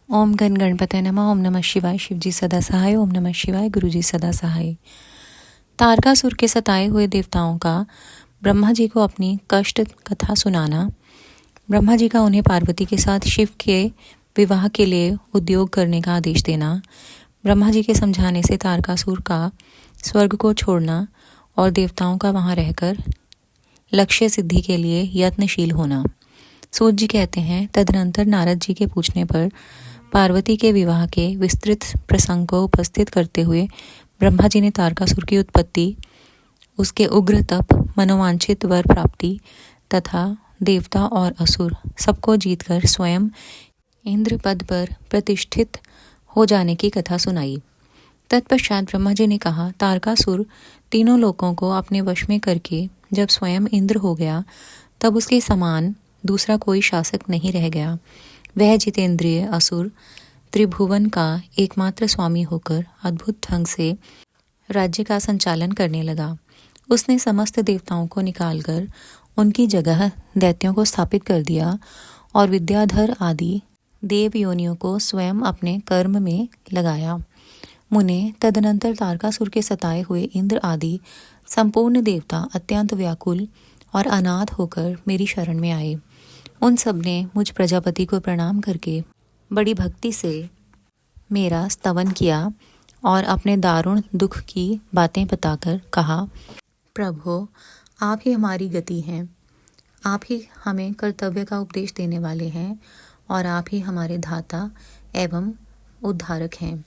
ओम गण गणपतये नमः। ओम नमः शिवाय। शिवजी सदा सहाय। ओम नमः शिवाय। गुरुजी सदा सहाय। तारकासुर के सताए हुए देवताओं का ब्रह्मा जी को अपनी कष्ट कथा सुनाना। ब्रह्मा जी का उन्हें पार्वती के साथ शिव के विवाह के लिए उद्योग करने का आदेश देना। ब्रह्मा जी के समझाने से तारकासुर का स्वर्ग को छोड़ना और देवताओं का वहां रहकर लक्ष्य सिद्धि के लिए यत्नशील होना। सूत जी कहते हैं, तदनंतर नारद जी के पूछने पर पार्वती के विवाह के विस्तृत प्रसंग को उपस्थित करते हुए ब्रह्मा जी ने तारकासुर की उत्पत्ति, उसके उग्र तप, मनोवांछित वर प्राप्ति तथा देवता और असुर सबको जीतकर स्वयं इंद्र पद पर प्रतिष्ठित हो जाने की कथा सुनाई। तत्पश्चात ब्रह्मा जी ने कहा, तारकासुर तीनों लोकों को अपने वश में करके जब स्वयं इंद्र हो गया तब उसके समान दूसरा कोई शासक नहीं रह गया। वह जितेंद्रिय असुर त्रिभुवन का एकमात्र स्वामी होकर अद्भुत ढंग से राज्य का संचालन करने लगा। उसने समस्त देवताओं को निकालकर उनकी जगह दैत्यों को स्थापित कर दिया और विद्याधर आदि देव योनियों को स्वयं अपने कर्म में लगाया। मुने, तदनंतर तारकासुर के सताए हुए इंद्र आदि संपूर्ण देवता अत्यंत व्याकुल और अनाथ होकर मेरी शरण में आए। उन सब ने मुझ प्रजापति को प्रणाम करके बड़ी भक्ति से मेरा स्तवन किया और अपने दारुण दुख की बातें बताकर कहा, प्रभो, आप ही हमारी गति हैं, आप ही हमें कर्तव्य का उपदेश देने वाले हैं और आप ही हमारे धाता एवं उद्धारक हैं।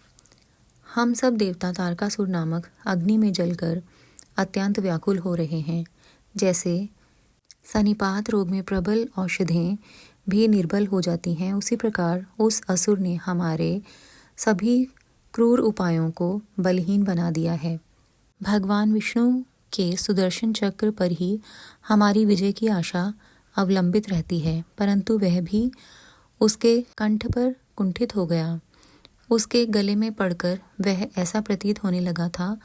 हम सब देवता तारकासुर नामक अग्नि में जलकर अत्यंत व्याकुल हो रहे हैं। जैसे सनिपात रोग में प्रबल औषधें भी निर्बल हो जाती हैं, उसी प्रकार उस असुर ने हमारे सभी क्रूर उपायों को बलहीन बना दिया है। भगवान विष्णु के सुदर्शन चक्र पर ही हमारी विजय की आशा अवलंबित रहती है, परंतु वह भी उसके कंठ पर कुंठित हो गया। उसके गले में पड़कर वह ऐसा प्रतीत होने लगा था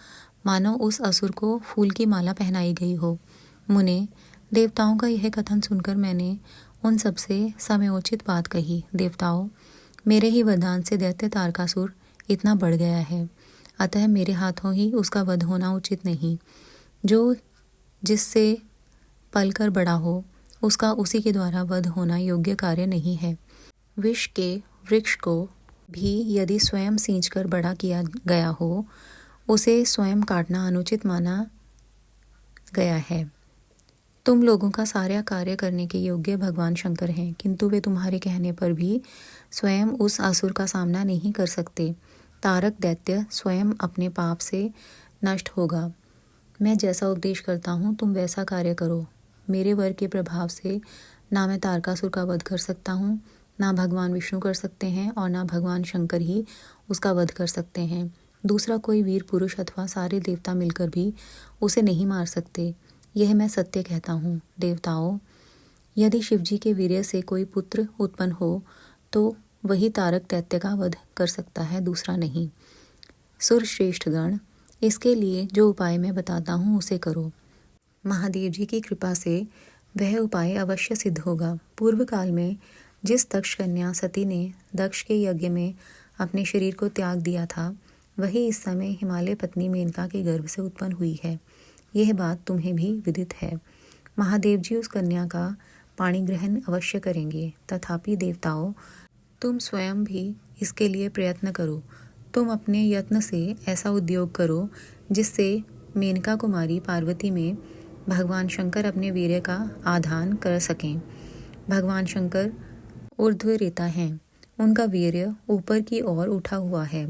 मानो उस असुर को फूल की माला पहनाई गई हो। मुने, देवताओं का यह कथन सुनकर मैंने उन सबसे समयोचित बात कही। देवताओं, मेरे ही वरदान से दैत्य तारकासुर इतना बढ़ गया है, अतः मेरे हाथों ही उसका वध होना उचित नहीं। जो जिससे पलकर बड़ा हो उसका उसी के द्वारा वध होना योग्य कार्य नहीं है। विष के वृक्ष को भी यदि स्वयं सींचकर बड़ा किया गया हो, उसे स्वयं काटना अनुचित माना गया है। तुम लोगों का सारा कार्य करने के योग्य भगवान शंकर हैं, किंतु वे तुम्हारे कहने पर भी स्वयं उस असुर का सामना नहीं कर सकते। तारक दैत्य स्वयं अपने पाप से नष्ट होगा। मैं जैसा उपदेश करता हूँ तुम वैसा कार्य करो। मेरे वर के प्रभाव से ना मैं तारकासुर का वध कर सकता हूँ, ना भगवान विष्णु कर सकते हैं और ना भगवान शंकर ही उसका वध कर सकते हैं। दूसरा कोई वीर पुरुष अथवा सारे देवता मिलकर भी उसे नहीं मार सकते। यह मैं सत्य कहता हूँ। देवताओं, यदि शिवजी के वीर्य से कोई पुत्र उत्पन्न हो तो वही तारक दैत्य का वध कर सकता है, दूसरा नहीं। सुरश्रेष्ठ गण, इसके लिए जो उपाय मैं बताता हूँ उसे करो। महादेव जी की कृपा से वह उपाय अवश्य सिद्ध होगा। पूर्व काल में जिस दक्ष कन्या सती ने दक्ष के यज्ञ में अपने शरीर को त्याग दिया था, वही इस समय हिमालय पत्नी मेनका के गर्भ से उत्पन्न हुई है। यह बात तुम्हें भी विदित है। महादेव जी उस कन्या का पाणी ग्रहण अवश्य करेंगे। तथापि देवताओं, तुम स्वयं भी इसके लिए प्रयत्न करो। तुम अपने यत्न से ऐसा उद्योग करो जिससे मेनका कुमारी पार्वती में भगवान शंकर अपने वीर्य का आधान कर सकें। भगवान शंकर ऊर्ध्व रेता हैं, उनका वीर्य ऊपर की ओर उठा हुआ है।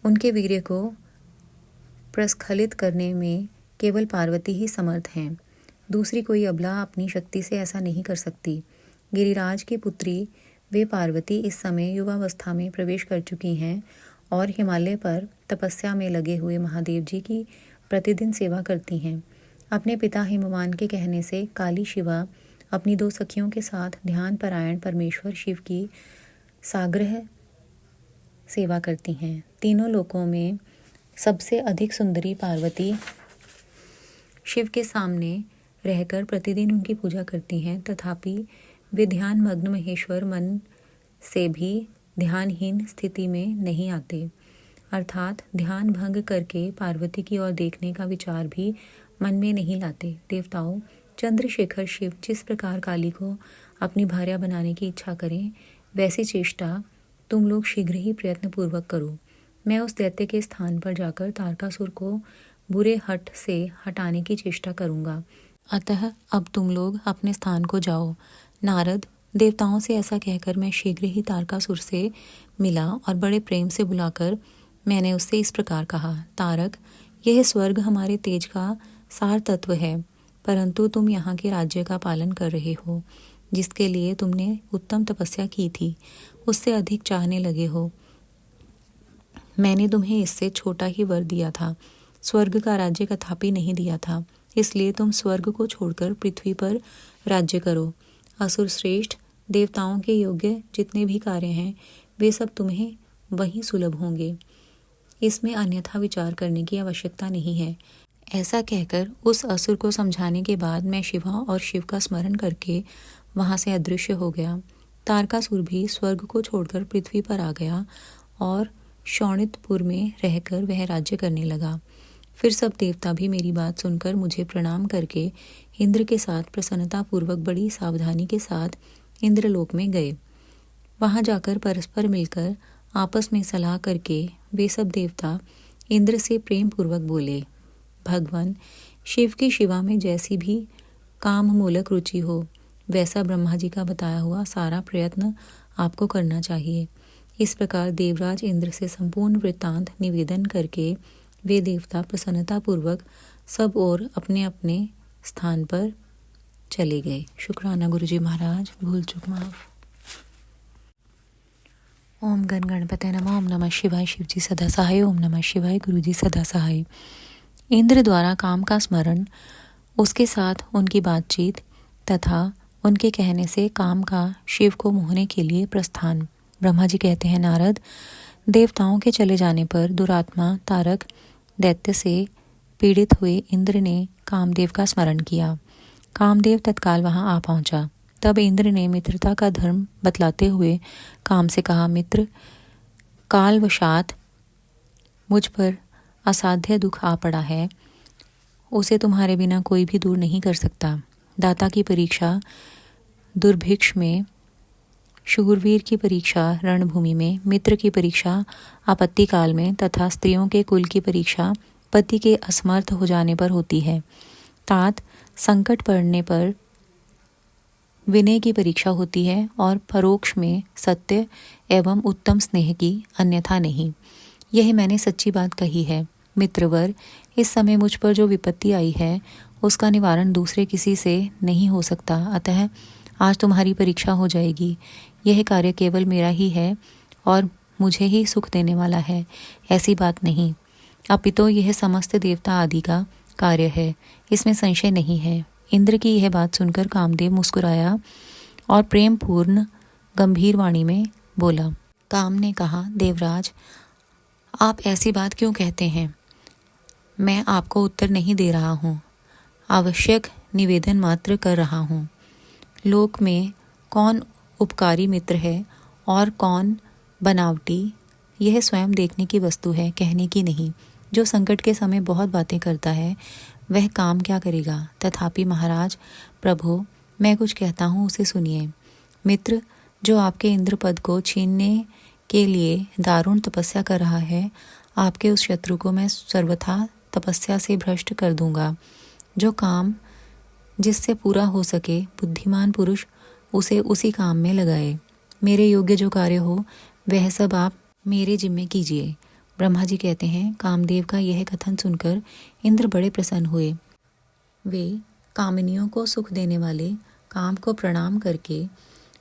उनके वीर्य को प्रस्खलित करने में केवल पार्वती ही समर्थ हैं। दूसरी कोई अबला अपनी शक्ति से ऐसा नहीं कर सकती। गिरिराज की पुत्री वे पार्वती इस समय युवावस्था में प्रवेश कर चुकी हैं और हिमालय पर तपस्या में लगे हुए महादेव जी की प्रतिदिन सेवा करती हैं। अपने पिता हिमवान के कहने से काली शिवा अपनी दो सखियों के साथ ध्यान परायण परमेश्वर शिव की साग्रह सेवा करती हैं। तीनों लोकों में सबसे अधिक सुंदरी पार्वती शिव के सामने रहकर प्रतिदिन उनकी पूजा करती हैं। तथापि वे ध्यान मग्न महेश्वर मन से भी ध्यानहीन स्थिति में नहीं आते, अर्थात ध्यान भंग करके पार्वती की ओर देखने का विचार भी मन में नहीं लाते। देवताओं, चंद्रशेखर शिव जिस प्रकार काली को अपनी भार्या बनाने की इच्छा करें, वैसी चेष्टा तुम लोग शीघ्र ही प्रयत्न पूर्वक करो। मैं उस दैत्य के स्थान पर जाकर तारकासुर को बुरे हट से हटाने की चेष्टा करूंगा। अतः अब तुम लोग अपने स्थान को जाओ। नारद, देवताओं से ऐसा कहकर मैं शीघ्र ही तारकासुर से मिला और बड़े प्रेम से बुलाकर मैंने उससे इस प्रकार कहा, तारक, यह स्वर्ग हमारे तेज का सार तत्व है, परंतु तुम यहाँ के राज्य का पालन कर रहे हो, जिसके लिए तुमने उत्तम तपस्या की थी, उससे अधिक चाहने लगे हो। मैंने तुम्हें इससे छोटा ही वर दिया था, स्वर्ग का राज्य कथापि नहीं दिया था, इसलिए तुम स्वर्ग को छोड़कर पृथ्वी पर राज्य करो। असुर श्रेष्ठ, देवताओं के योग्य जितने भी कार्य हैं वे सब तुम्हें वहीं सुलभ होंगे, इसमें अन्यथा विचार करने की आवश्यकता नहीं है। ऐसा कहकर उस असुर को समझाने के बाद मैं शिवा और शिव का स्मरण करके वहां से अदृश्य हो गया। तारकासुर भी स्वर्ग को छोड़कर पृथ्वी पर आ गया और शौणितपुर में रहकर वह राज्य करने लगा। फिर सब देवता भी मेरी बात सुनकर मुझे प्रणाम करके इंद्र के साथ प्रसन्नतापूर्वक बड़ी सावधानी के साथ इंद्रलोक में गए। वहां जाकर परस्पर मिलकर आपस में सलाह करके वे सब देवता इंद्र से प्रेम पूर्वक बोले, भगवान शिव की शिवा में जैसी भी काम मूलक रुचि हो, वैसा ब्रह्मा जी का बताया हुआ सारा प्रयत्न आपको करना चाहिए। इस प्रकार देवराज इंद्र से संपूर्ण वृत्तांत निवेदन करके वे देवता प्रसन्नतापूर्वक सब और अपने अपने स्थान पर चले गए। शुक्राना गुरुजी महाराज, भूल चूक माफ। ओम गण गणपते नमः। ओम नमः शिवाय, शिवजी सदा सहाय। ओम नमः शिवाय, गुरुजी सदा सहाय। इंद्र द्वारा काम का स्मरण, उसके साथ उनकी बातचीत तथा उनके कहने से काम का शिव को मोहने के लिए प्रस्थान। ब्रह्मा जी कहते हैं, नारद, देवताओं के चले जाने पर दुरात्मा तारक दैत्य से पीड़ित हुए इंद्र ने कामदेव का स्मरण किया। कामदेव तत्काल वहां आ पहुंचा। तब इंद्र ने मित्रता का धर्म बतलाते हुए काम से कहा, मित्र, कालवशात मुझ पर असाध्य दुख आ पड़ा है, उसे तुम्हारे बिना कोई भी दूर नहीं कर सकता। दाता की परीक्षा दुर्भिक्ष में, शूरवीर की परीक्षा रणभूमि में, मित्र की परीक्षा आपत्ति काल में तथा स्त्रियों के कुल की परीक्षा पति के असमर्थ हो जाने पर होती है। तात संकट पड़ने पर विनय की परीक्षा होती है और परोक्ष में सत्य एवं उत्तम स्नेह की, अन्यथा नहीं। यह मैंने सच्ची बात कही है। मित्रवर, इस समय मुझ पर जो विपत्ति आई है उसका निवारण दूसरे किसी से नहीं हो सकता, अतः आज तुम्हारी परीक्षा हो जाएगी। यह कार्य केवल मेरा ही है और मुझे ही सुख देने वाला है, ऐसी बात नहीं, अपितो यह समस्त देवता आदि का कार्य है, इसमें संशय नहीं है। इंद्र की यह बात सुनकर कामदेव मुस्कुराया और प्रेम पूर्ण गंभीर वाणी में बोला। काम ने कहा, देवराज, आप ऐसी बात क्यों कहते हैं? मैं आपको उत्तर नहीं दे रहा हूँ, आवश्यक निवेदन मात्र कर रहा हूँ। लोक में कौन उपकारी मित्र है और कौन बनावटी, यह स्वयं देखने की वस्तु है, कहने की नहीं। जो संकट के समय बहुत बातें करता है वह काम क्या करेगा? तथापि महाराज, प्रभु, मैं कुछ कहता हूँ, उसे सुनिए। मित्र, जो आपके इंद्र पद को छीनने के लिए दारुण तपस्या कर रहा है, आपके उस शत्रु को मैं सर्वथा तपस्या से भ्रष्ट कर दूंगा। जो काम जिससे पूरा हो सके, बुद्धिमान पुरुष उसे उसी काम में लगाए। मेरे योग्य जो कार्य हो वह सब आप मेरे जिम्मे कीजिए। ब्रह्मा जी कहते हैं, कामदेव का यह कथन सुनकर इंद्र बड़े प्रसन्न हुए। वे कामिनियों को सुख देने वाले काम को प्रणाम करके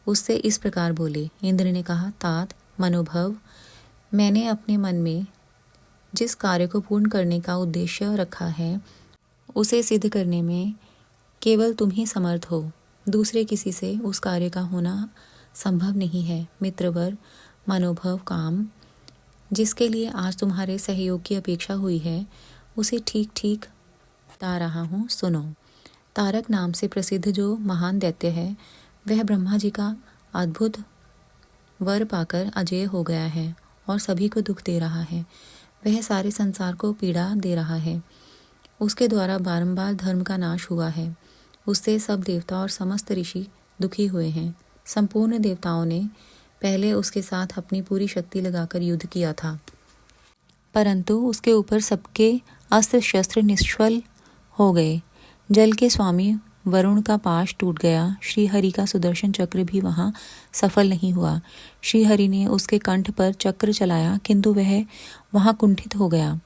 उससे इस प्रकार बोले। इंद्र ने कहा, तात मनोभव, मैंने अपने मन में जिस कार्य को पूर्ण करने का उद्देश्य रखा है उसे सिद्ध करने में केवल तुम ही समर्थ हो, दूसरे किसी से उस कार्य का होना संभव नहीं है। मित्रवर, मनोभव काम जिसके लिए आज तुम्हारे सहयोग की अपेक्षा हुई है उसे ठीक ठीक बता रहा हूँ, सुनो। तारक नाम से प्रसिद्ध जो महान दैत्य है वह ब्रह्मा जी का अद्भुत वर पाकर अजेय हो गया है और सभी को दुख दे रहा है। वह सारे संसार को पीड़ा दे रहा है। उसके द्वारा बारंबार धर्म का नाश हुआ है। उससे सब देवता और समस्त ऋषि दुखी हुए हैं। संपूर्ण देवताओं ने पहले उसके साथ अपनी पूरी शक्ति लगाकर युद्ध किया था, परंतु उसके ऊपर सबके अस्त्र शस्त्र निष्फल हो गए। जल के स्वामी वरुण का पाश टूट गया। श्री हरि का सुदर्शन चक्र भी वहां सफल नहीं हुआ। श्री हरि ने उसके कंठ पर चक्र चलाया, किंतु वह वहां कुंठित हो गया।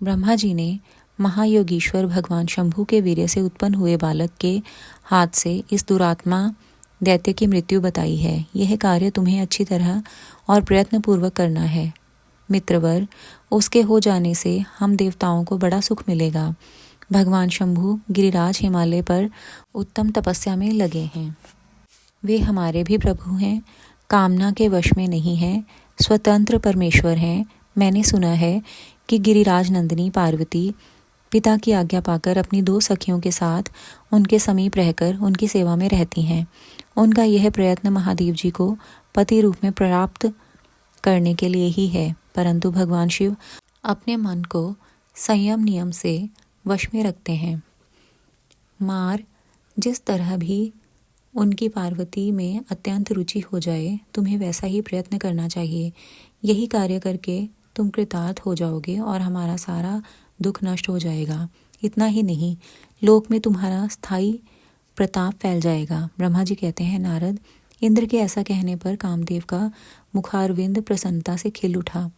ब्रह्मा जी ने महायोगीश्वर भगवान शंभु के वीर्य से उत्पन्न हुए बालक के हाथ से इस दुरात्मा दैत्य की मृत्यु बताई है। यह कार्य तुम्हें अच्छी तरह और प्रयत्नपूर्वक करना है। मित्रवर, उसके हो जाने से हम देवताओं को बड़ा सुख मिलेगा। भगवान शंभु गिरिराज हिमालय पर उत्तम तपस्या में लगे हैं। वे हमारे भी प्रभु हैं, कामना के वश में नहीं हैं, स्वतंत्र परमेश्वर हैं। मैंने सुना है कि गिरिराज नंदिनी पार्वती पिता की आज्ञा पाकर अपनी 2 सखियों के साथ उनके समीप रहकर उनकी सेवा में रहती हैं। उनका यह प्रयत्न महादेव जी को पति रूप में प्राप्त करने के लिए ही है, परंतु भगवान शिव अपने मन को संयम नियम से वश में रखते हैं। मार, जिस तरह भी उनकी पार्वती में अत्यंत रुचि हो जाए, तुम्हें वैसा ही प्रयत्न करना चाहिए। यही कार्य करके तुम कृतार्थ हो जाओगे और हमारा सारा दुख नष्ट हो जाएगा। इतना ही नहीं, लोक में तुम्हारा स्थायी प्रताप फैल जाएगा। ब्रह्मा जी कहते हैं, नारद, इंद्र के ऐसा कहने पर कामदेव का मुखारविंद प्रसन्नता से खिल उठा।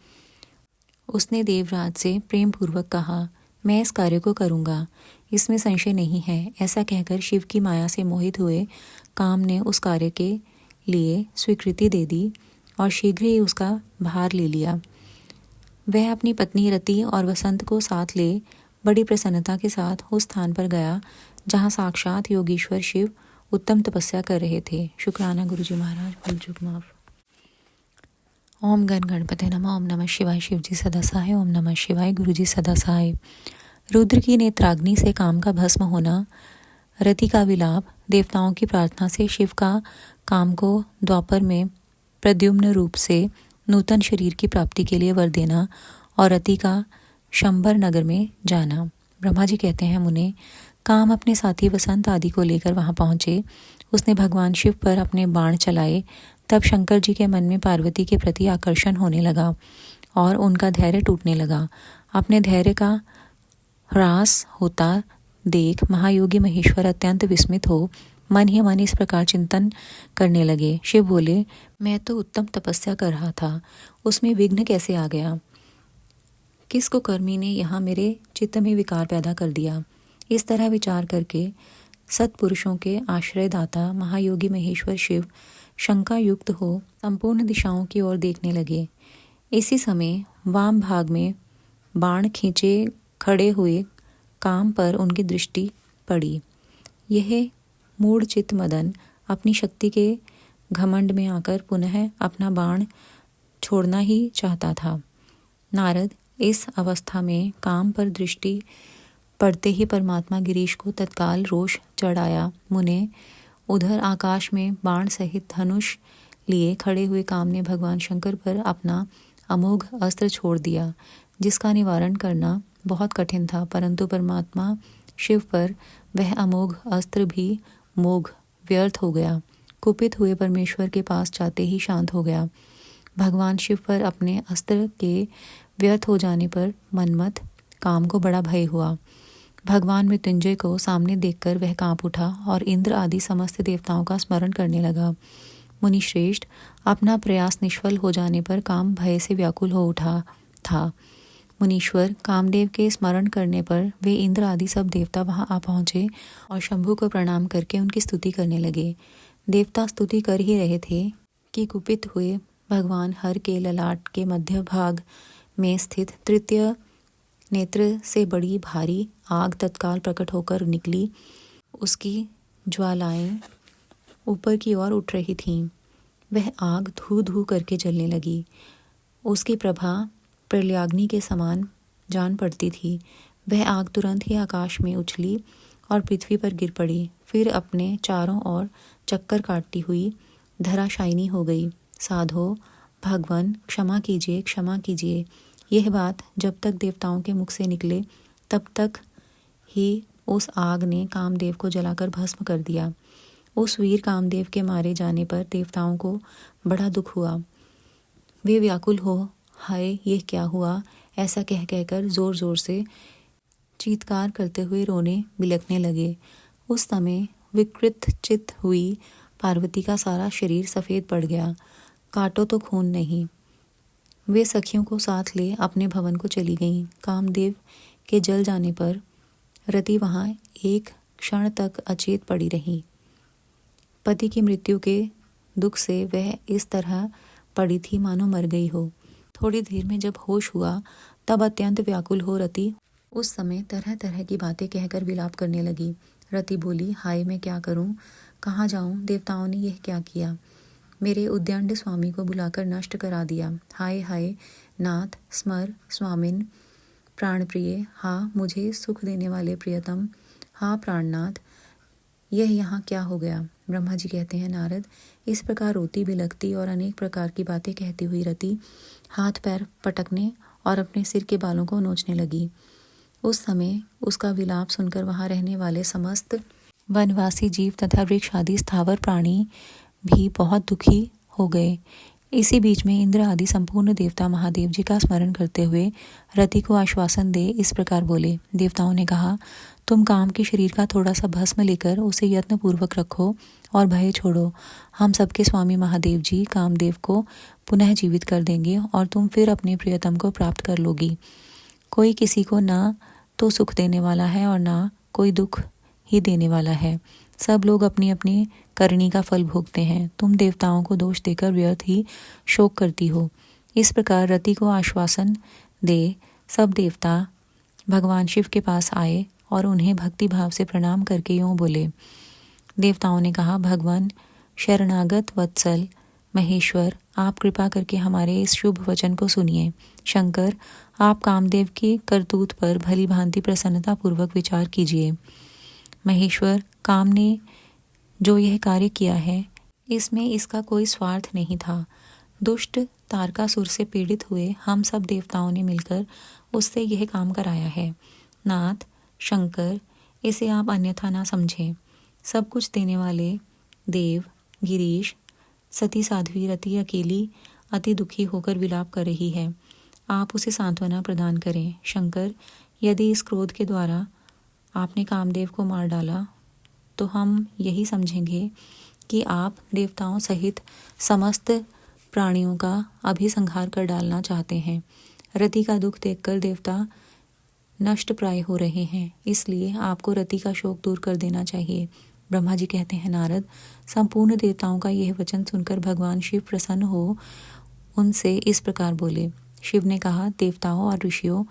उसने देवराज से प्रेम पूर्वक कहा, मैं इस कार्य को करूँगा, इसमें संशय नहीं है। ऐसा कहकर शिव की माया से मोहित हुए काम ने उस कार्य के लिए स्वीकृति दे दी और शीघ्र ही उसका भार ले लिया। वह अपनी पत्नी रति और वसंत को साथ ले बड़ी प्रसन्नता के साथ उस स्थान पर गया जहाँ साक्षात योगीश्वर शिव उत्तम तपस्या कर रहे थे। शुक्राना गुरुजी महाराज, भूल चूक माफ। ओम गण गणपते नमः। ओम नमः शिवाय। शिवजी सदा सहाय। ओम नमः शिवाय। गुरुजी सदा सहाय। रुद्र की नेत्राग्नि से काम का भस्म होना, रति का विलाप, देवताओं की प्रार्थना से शिव का काम को द्वापर में प्रद्युम्न रूप से नूतन शरीर की प्राप्ति के लिए वर देना और रति का शंबर नगर में जाना। ब्रह्मा जी कहते हैं, मुने, काम अपने साथी वसंत आदि को लेकर वहां पहुंचे। उसने भगवान शिव पर अपने बाण चलाए। तब शंकर जी के मन में पार्वती के प्रति आकर्षण होने लगा और उनका धैर्य टूटने लगा। अपने धैर्य का ह्रास होता देख महायोगी महेश्वर अत्यंत विस्मित हो मन ही मन इस प्रकार चिंतन करने लगे। शिव बोले, मैं तो उत्तम तपस्या कर रहा था, उसमें विघ्न कैसे आ गया? किस कुकर्मी ने यहाँ मेरे चित्त में विकार पैदा कर दिया? इस तरह विचार करके सत्पुरुषों के आश्रयदाता महायोगी महेश्वर शिव शंका युक्त हो संपूर्ण दिशाओं की ओर देखने लगे। इसी समय वाम भाग में बाण खींचे खड़े हुए काम पर उनकी दृष्टि पड़ी। यह मूढ़ चित्त मदन अपनी शक्ति के घमंड में आकर पुनः अपना बाण छोड़ना ही चाहता था। नारद, इस अवस्था में काम पर दृष्टि पड़ते ही परमात्मा गिरीश को तत्काल रोष चढ़ आया। मुने, उधर आकाश में बाण सहित धनुष लिए खड़े हुए काम ने भगवान शंकर पर अपना अमोघ अस्त्र छोड़ दिया, जिसका निवारण करना बहुत कठिन था, परंतु परमात्मा शिव पर वह अमोघ अस्त्र भी मोघ व्यर्थ हो गया। कुपित हुए परमेश्वर के पास जाते ही शांत हो गया। भगवान शिव पर अपने अस्त्र के व्यर्थ हो जाने पर मनमत काम को बड़ा भय हुआ। भगवान मृत्युंजय को सामने देखकर वह कांप उठा और इंद्र आदि समस्त देवताओं का स्मरण करने लगा। मुनि श्रेष्ठ, अपना प्रयास निष्फल हो जाने पर काम भय से व्याकुल हो उठा था। मुनीश्वर, कामदेव के स्मरण करने पर वे इंद्र आदि सब देवता वहां आ पहुंचे और शंभु को प्रणाम करके उनकी स्तुति करने लगे। देवता स्तुति कर ही रहे थे कि कुपित हुए भगवान हर के ललाट के मध्य भाग में स्थित तृतीय नेत्र से बड़ी भारी आग तत्काल प्रकट होकर निकली। उसकी ज्वालाएं ऊपर की ओर उठ रही थीं। वह आग धू धू करके जलने लगी। उसकी प्रभा प्रलयाग्नि के समान जान पड़ती थी। वह आग तुरंत ही आकाश में उछली और पृथ्वी पर गिर पड़ी, फिर अपने चारों ओर चक्कर काटती हुई धराशायिनी हो गई। साधो भगवान क्षमा कीजिए, क्षमा कीजिए। यह बात जब तक देवताओं के मुख से निकले तब तक ही उस आग ने कामदेव को जलाकर भस्म कर दिया। उस वीर कामदेव के मारे जाने पर देवताओं को बड़ा दुख हुआ। वे व्याकुल हो, हाय ये क्या हुआ, ऐसा कह कहकर जोर जोर से चीत्कार करते हुए रोने बिलखने लगे। उस समय विकृत चित्त हुई पार्वती का सारा शरीर सफ़ेद पड़ गया, काटो तो खून नहीं। वे सखियों को साथ ले अपने भवन को चली गईं। कामदेव के जल जाने पर रति वहाँ एक क्षण तक अचेत पड़ी रही। पति की मृत्यु के दुख से वह इस तरह पड़ी थी मानो मर गई हो। थोड़ी देर में जब होश हुआ तब अत्यंत व्याकुल हो रति उस समय तरह तरह की बातें कहकर विलाप करने लगी। रति बोली, हाय मैं क्या करूं, कहाँ जाऊं, देवताओं ने यह क्या किया, मेरे उद्यंड स्वामी को बुलाकर नष्ट करा दिया। हाय हाय नाथ, स्मर स्वामिन प्राण प्रिय, हाँ मुझे सुख देने वाले प्रियतम, हाँ प्राणनाथ, यह यहाँ क्या हो गया। ब्रह्मा जी कहते हैं, नारद, इस प्रकार रोती बिलखती और अनेक प्रकार की बातें कहती हुई रति हाथ पैर पटकने और अपने सिर के बालों को नोचने लगी। उस समय उसका विलाप सुनकर वहाँ रहने वाले समस्त वनवासी जीव तथा वृक्ष आदि स्थावर प्राणी भी बहुत दुखी हो गए। इसी बीच में इंद्र आदि संपूर्ण देवता महादेव जी का स्मरण करते हुए रति को आश्वासन दे इस प्रकार बोले। देवताओं ने कहा, तुम काम के शरीर का थोड़ा सा भस्म लेकर उसे यत्न पूर्वक रखो और भय छोड़ो। हम सबके स्वामी महादेव जी कामदेव को पुनः जीवित कर देंगे और तुम फिर अपने प्रियतम को प्राप्त कर लोगी। कोई किसी को ना तो सुख देने वाला है और ना कोई दुख ही देने वाला है। सब लोग अपनी अपनी करनी का फल भोगते हैं। तुम देवताओं को दोष देकर व्यर्थ ही शोक करती हो। इस प्रकार रति को आश्वासन दे सब देवता भगवान शिव के पास आए और उन्हें भक्ति भाव से प्रणाम करके यूँ बोले। देवताओं ने कहा, भगवान शरणागत वत्सल महेश्वर, आप कृपा करके हमारे इस शुभ वचन को सुनिए। शंकर, आप कामदेव की करतूत पर भली भांति प्रसन्नता पूर्वक विचार कीजिए। महेश्वर, काम ने जो यह कार्य किया है इसमें इसका कोई स्वार्थ नहीं था। दुष्ट तारकासुर से पीड़ित हुए हम सब देवताओं ने मिलकर उससे यह काम कराया है। नाथ शंकर, इसे आप अन्यथा ना समझें। सब कुछ देने वाले देव गिरीश, सती साध्वी रति अकेली अति दुखी होकर विलाप कर रही है, आप उसे सांत्वना प्रदान करें। शंकर, यदि इस क्रोध के द्वारा आपने कामदेव को मार डाला तो हम यही समझेंगे कि आप देवताओं सहित समस्त प्राणियों का अभी संहार कर डालना चाहते हैं। रति का दुख देखकर देवता नष्ट प्राय हो रहे हैं, इसलिए आपको रति का शोक दूर कर देना चाहिए। ब्रह्मा जी कहते हैं, नारद, संपूर्ण देवताओं का यह वचन सुनकर भगवान शिव प्रसन्न हो उनसे इस प्रकार बोले। शिव ने कहा, देवताओं और ऋषियों,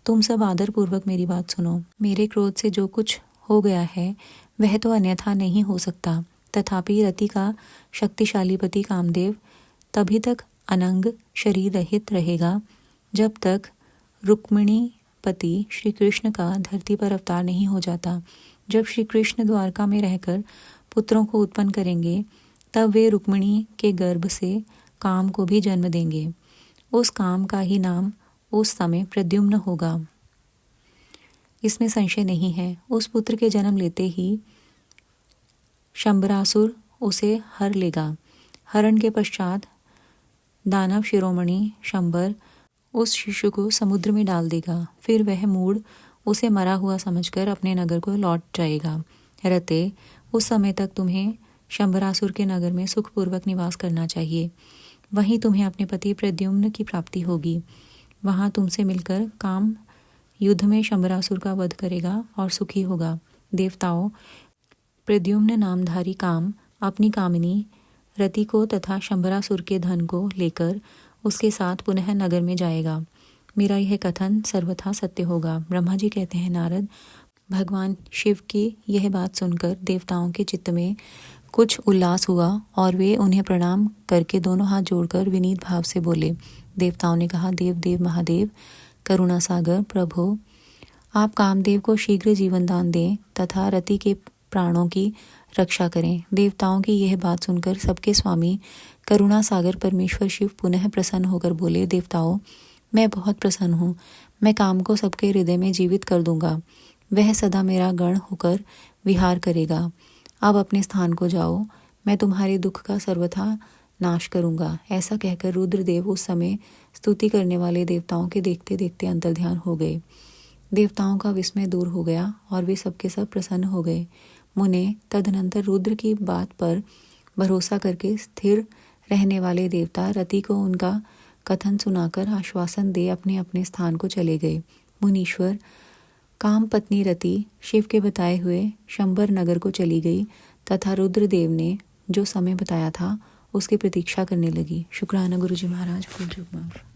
तुम सब आदर पूर्वक मेरी बात सुनो। मेरे क्रोध से जो कुछ हो गया है वह तो अन्यथा नहीं हो सकता, तथापि रति का शक्तिशाली पति कामदेव तभी तक अनंग शरीर रहित रहेगा जब तक रुक्मिणी पति श्री कृष्ण का धरती पर अवतार नहीं हो जाता। जब श्री कृष्ण द्वारका में रहकर पुत्रों को उत्पन्न करेंगे तब वे रुक्मिणी के गर्भ से काम को भी जन्म देंगे। उस काम का ही नाम उस समय प्रद्युम्न होगा, इसमें संशय नहीं है। उस पुत्र के जन्म लेते ही शंबरासुर उसे हर लेगा। हरण के पश्चात दानव शिरोमणि शंबर उस शिशु को समुद्र में डाल देगा। फिर वह मूढ़ उसे मरा हुआ समझकर अपने नगर को लौट जाएगा। रते, उस समय तक तुम्हें शंबरासुर के नगर में सुखपूर्वक निवास करना चाहिए। वहीं तुम्हें अपने पति प्रद्युम्न की प्राप्ति होगी। वहाँ तुमसे मिलकर काम युद्ध में शंबरासुर का वध करेगा और सुखी होगा। देवताओं, प्रद्युम्न नामधारी काम अपनी कामिनी रति को तथा शंबरासुर के धन को लेकर उसके साथ पुनः नगर में जाएगा। मेरा यह कथन सर्वथा सत्य होगा। ब्रह्मा जी कहते हैं, नारद, भगवान शिव की यह बात सुनकर देवताओं के चित्त में कुछ उल्लास हुआ और वे उन्हें प्रणाम करके दोनों हाथ जोड़कर विनीत भाव से बोले। देवताओं ने कहा, देव देव महादेव, करुणा सागर प्रभु, आप कामदेव को शीघ्र जीवन दान दें तथा रति के प्राणों की रक्षा करें। देवताओं की यह बात सुनकर सबके स्वामी करुणा सागर परमेश्वर शिव पुनः प्रसन्न होकर बोले, देवताओं, मैं बहुत प्रसन्न हूँ। मैं काम को सबके हृदय में जीवित कर दूंगा। वह सदा मेरा गण होकर विहार करेगा। अब अपने स्थान को जाओ, मैं तुम्हारे दुख का सर्वथा नाश करूंगा। ऐसा कहकर रुद्रदेव उस समय स्तुति करने वाले देवताओं के देखते देखते अंतर्ध्यान हो गए। देवताओं का विस्मय दूर हो गया और वे सबके सब प्रसन्न हो गए। मुने तदनंतर रुद्र की बात पर भरोसा करके स्थिर रहने वाले देवता रति को उनका कथन सुनाकर आश्वासन दे अपने अपने स्थान को चले गए। मुनीश्वर काम पत्नी रति शिव के बताए हुए शंबर नगर को चली गई तथा रुद्रदेव ने जो समय बताया था उसकी प्रतीक्षा करने लगी। शुक्राना गुरुजी महाराज। फूल चुक माफ।